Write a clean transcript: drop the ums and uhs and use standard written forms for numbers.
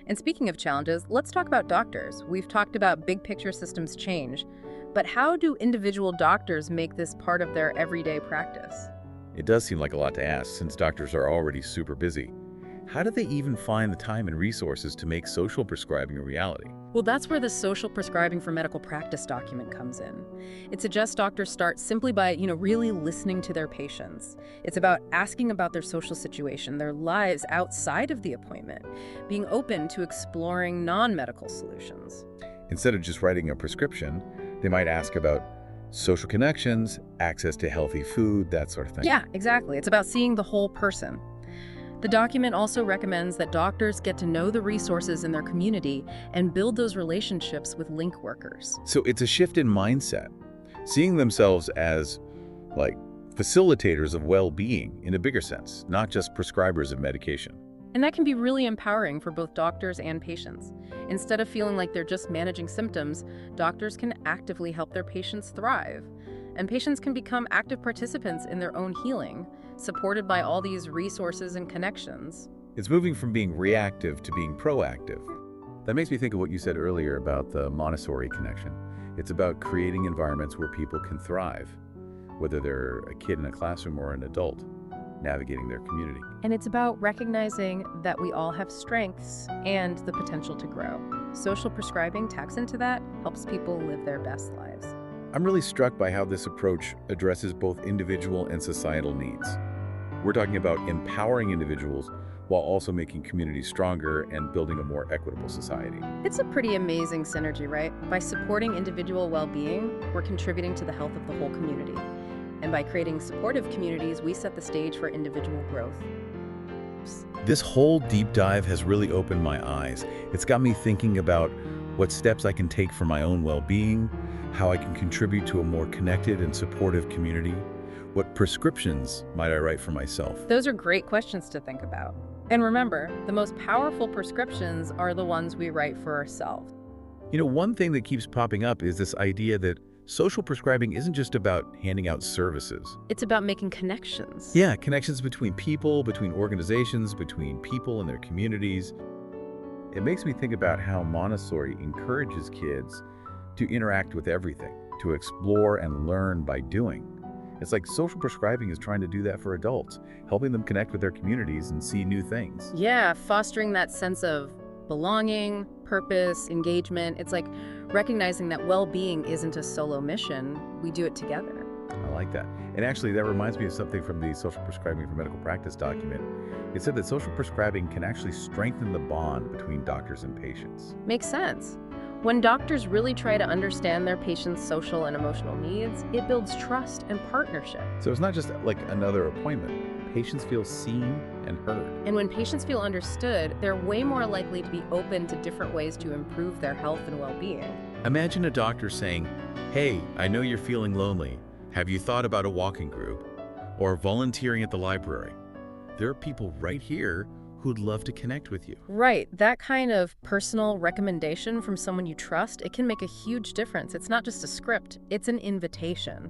And speaking of challenges, let's talk about doctors. We've talked about big picture systems change, but how do individual doctors make this part of their everyday practice? It does seem like a lot to ask since doctors are already super busy. How do they even find the time and resources to make social prescribing a reality? Well, that's where the Social Prescribing for Medical Practice document comes in. It suggests doctors start simply by, really listening to their patients. It's about asking about their social situation, their lives outside of the appointment, being open to exploring non-medical solutions. Instead of just writing a prescription, they might ask about social connections, access to healthy food, that sort of thing. Yeah, exactly. It's about seeing the whole person. The document also recommends that doctors get to know the resources in their community and build those relationships with link workers. So it's a shift in mindset, seeing themselves as, like, facilitators of well-being in a bigger sense, not just prescribers of medication. And that can be really empowering for both doctors and patients. Instead of feeling like they're just managing symptoms, doctors can actively help their patients thrive. And patients can become active participants in their own healing, supported by all these resources and connections. It's moving from being reactive to being proactive. That makes me think of what you said earlier about the Montessori connection. It's about creating environments where people can thrive, whether they're a kid in a classroom or an adult navigating their community. And it's about recognizing that we all have strengths and the potential to grow. Social prescribing taps into that, helps people live their best lives. I'm really struck by how this approach addresses both individual and societal needs. We're talking about empowering individuals while also making communities stronger and building a more equitable society. It's a pretty amazing synergy, right? By supporting individual well-being, we're contributing to the health of the whole community. And by creating supportive communities, we set the stage for individual growth. This whole deep dive has really opened my eyes. It's got me thinking about what steps I can take for my own well-being, how I can contribute to a more connected and supportive community, what prescriptions might I write for myself. Those are great questions to think about. And remember, the most powerful prescriptions are the ones we write for ourselves. One thing that keeps popping up is this idea that social prescribing isn't just about handing out services. It's about making connections. Yeah, connections between people, between organizations, between people and their communities. It makes me think about how Montessori encourages kids to interact with everything, to explore and learn by doing. It's like social prescribing is trying to do that for adults, helping them connect with their communities and see new things. Yeah, fostering that sense of belonging, purpose, engagement. It's like recognizing that well-being isn't a solo mission. We do it together. I like that. And actually, that reminds me of something from the Social Prescribing for Medical Practice document. It said that social prescribing can actually strengthen the bond between doctors and patients. Makes sense. When doctors really try to understand their patients' social and emotional needs, it builds trust and partnership. So it's not just like another appointment. Patients feel seen and heard. And when patients feel understood, they're way more likely to be open to different ways to improve their health and well-being. Imagine a doctor saying, "Hey, I know you're feeling lonely. Have you thought about a walking group or volunteering at the library? There are people right here who'd love to connect with you." Right. That kind of personal recommendation from someone you trust, it can make a huge difference. It's not just a script, it's an invitation.